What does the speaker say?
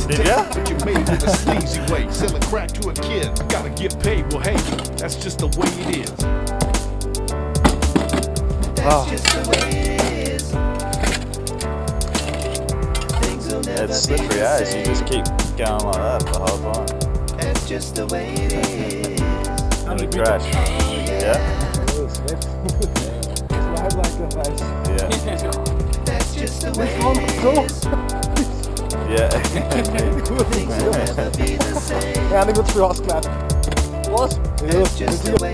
Did ya? But you made it a sleazy way. Selling crack to a kid. Gotta get paid. Well, hey, that's just the way it is. That's just the way it is. It's slippery ice. You just keep going like that the whole time. That's just the way it is. And you crash. Yeah. Yeah. That's just the way it is. Yeah. Things will never be the same. Ja, det går bra, sklatt. What? That's just the way